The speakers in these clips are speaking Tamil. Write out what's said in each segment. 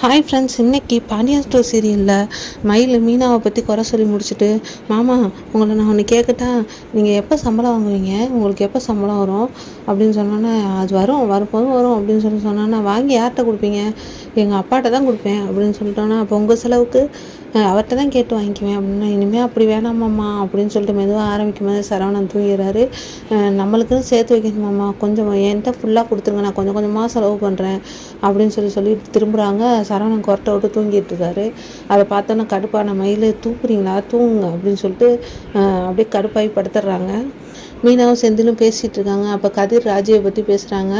ஹாய் ஃப்ரெண்ட்ஸ், இன்றைக்கி பாண்டியன் ஸ்டோர் சீரியலில் மயில் மீனாவை பற்றி குறை சொல்லி முடிச்சுட்டு, மாமா உங்களை நான் ஒன்று கேட்கட்டா, நீங்கள் எப்போ சம்பளம் வாங்குவீங்க, உங்களுக்கு எப்போ சம்பளம் வரும் அப்படின்னு சொன்னோன்னே, அது வரும்போது வரும் அப்படின்னு சொன்னோன்னா, வாங்கி யார்கிட்ட கொடுப்பீங்க, எங்கள் அப்பாட்ட தான் கொடுப்பேன் அப்படின்னு சொல்லிட்டோன்னா, அப்போ உங்கள் செலவுக்கு அவர்கிட்ட தான் கேட்டு வாங்கிக்குவேன் அப்படின்னா, இனிமேல் அப்படி வேணாமாம்மா அப்படின்னு சொல்லிட்டு மெதுவாக ஆரம்பிக்கும் போது சரவணன் தூங்கிறாரு. நம்மளுக்குன்னு சேர்த்து வைக்கணுமாம்மா, கொஞ்சம் என்கிட்ட ஃபுல்லாக கொடுத்துருங்க, நான் கொஞ்சம் கொஞ்சமாக செலவு பண்ணுறேன் அப்படின்னு சொல்லி திரும்புகிறாங்க. சரவணன் கொரட்டை விட்டு தூங்கிட்டு இருக்காரு. அதை பார்த்தோன்னா கடுப்பான மயில், தூக்குறீங்களா தூங்குங்க அப்படின்னு சொல்லிட்டு அப்படியே கடுப்பாகி படுத்துடுறாங்க. மீனாவும் செந்திலும் பேசிகிட்டு இருக்காங்க. அப்போ கதிர் ராஜியை பற்றி பேசுகிறாங்க.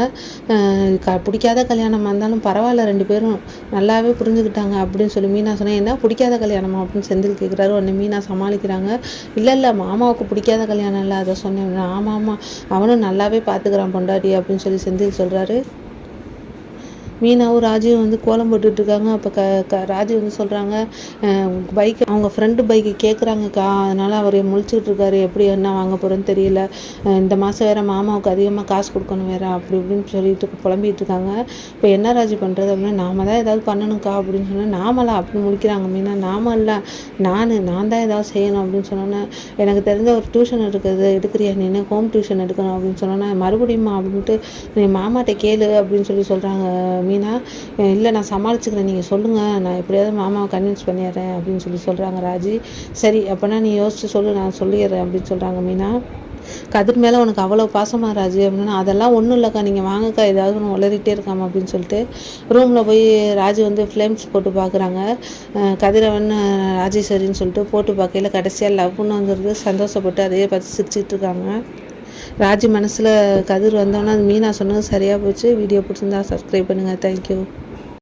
பிடிக்காத கல்யாணமாக இருந்தாலும் பரவாயில்ல, 2 பேரும் நல்லாவே புரிஞ்சுக்கிட்டாங்க அப்படின்னு சொல்லி மீனா சொன்னேன். என்ன பிடிக்காத கல்யாணமா அப்படின்னு செந்தில் கேட்குறாரு. உடனே மீனா சமாளிக்கிறாங்க. இல்லை மாமாவுக்கு பிடிக்காத கல்யாணம் இல்லை, அதை சொன்னேன். ஆமாம் அவனும் நல்லாவே பார்த்துக்கிறான் பொண்டாட்டி அப்படின்னு சொல்லி செந்தில் சொல்கிறாரு. மீனாவும் ராஜியும் வந்து கோலம் போட்டுட்ருக்காங்க. அப்போ ராஜி வந்து சொல்கிறாங்க, பைக் அவங்க ஃப்ரெண்டு பைக்கு கேட்குறாங்கக்கா, அதனால் அவர் முழிச்சுக்கிட்டு இருக்காரு, எப்படி என்ன வாங்க போகிறேன்னு தெரியல, இந்த மாதம் வேறு மாமாவுக்கு அதிகமாக காசு கொடுக்கணும் வேறு அப்படி இப்படின்னு சொல்லிட்டு புலம்பிகிட்டு இருக்காங்க. இப்போ என்ன ராஜி பண்ணுறது அப்படின்னா, நாம தான் ஏதாவது பண்ணணுக்கா அப்படின்னு சொன்னால், நாமலாம் அப்படி முடிக்கிறாங்க மீனா. நாம இல்லை நான் தான் ஏதாவது செய்யணும் அப்படின்னு சொன்னோன்னே, எனக்கு தெரிஞ்ச ஒரு டியூஷன் எடுக்கிறியா நீ, ஹோம் டியூஷன் எடுக்கணும் அப்படின்னு சொன்னோன்னே, மறுபடியுமா அப்படின்ட்டு நீ மாமாட்ட கேளு அப்படின்னு சொல்கிறாங்க மீனா. இல்லை நான் சமாளிச்சுக்கிறேன், நீங்கள் சொல்லுங்கள், நான் எப்படியாவது மாமாவை கன்வின்ஸ் பண்ணிடுறேன் அப்படின்னு சொல்கிறாங்க ராஜி. சரி அப்போனா நீ யோசிச்சு சொல்லு, நான் சொல்லிடுறேன் அப்படின்னு சொல்கிறாங்க மீனா. கதிர் மேலே உனக்கு அவ்வளோ பாசமா ராஜி அப்படின்னா, அதெல்லாம் ஒன்றும் இல்லைக்கா, நீங்கள் வாங்கக்கா, ஏதாவது ஒன்று உளறிட்டே இருக்காம அப்படின்னு சொல்லிட்டு ரூமில் போய் ராஜி வந்து ஃப்ளேம்ஸ் போட்டு பார்க்குறாங்க. கதிரவன் ராஜேஸ்வரின்னு சொல்லிட்டு போட்டு பார்க்கையில் கடைசியாக லவ்னு வந்துடுது. சந்தோஷப்பட்டு அதையே பார்த்து சிரிச்சிட்டு இருக்காங்க. ராஜி மனசில் கதிர் வந்தோன்னா அது மீனா சொன்னது சரியாக போச்சு. வீடியோ பிடிச்சிருந்தா சப்ஸ்கிரைப் பண்ணுங்கள். தேங்க்யூ.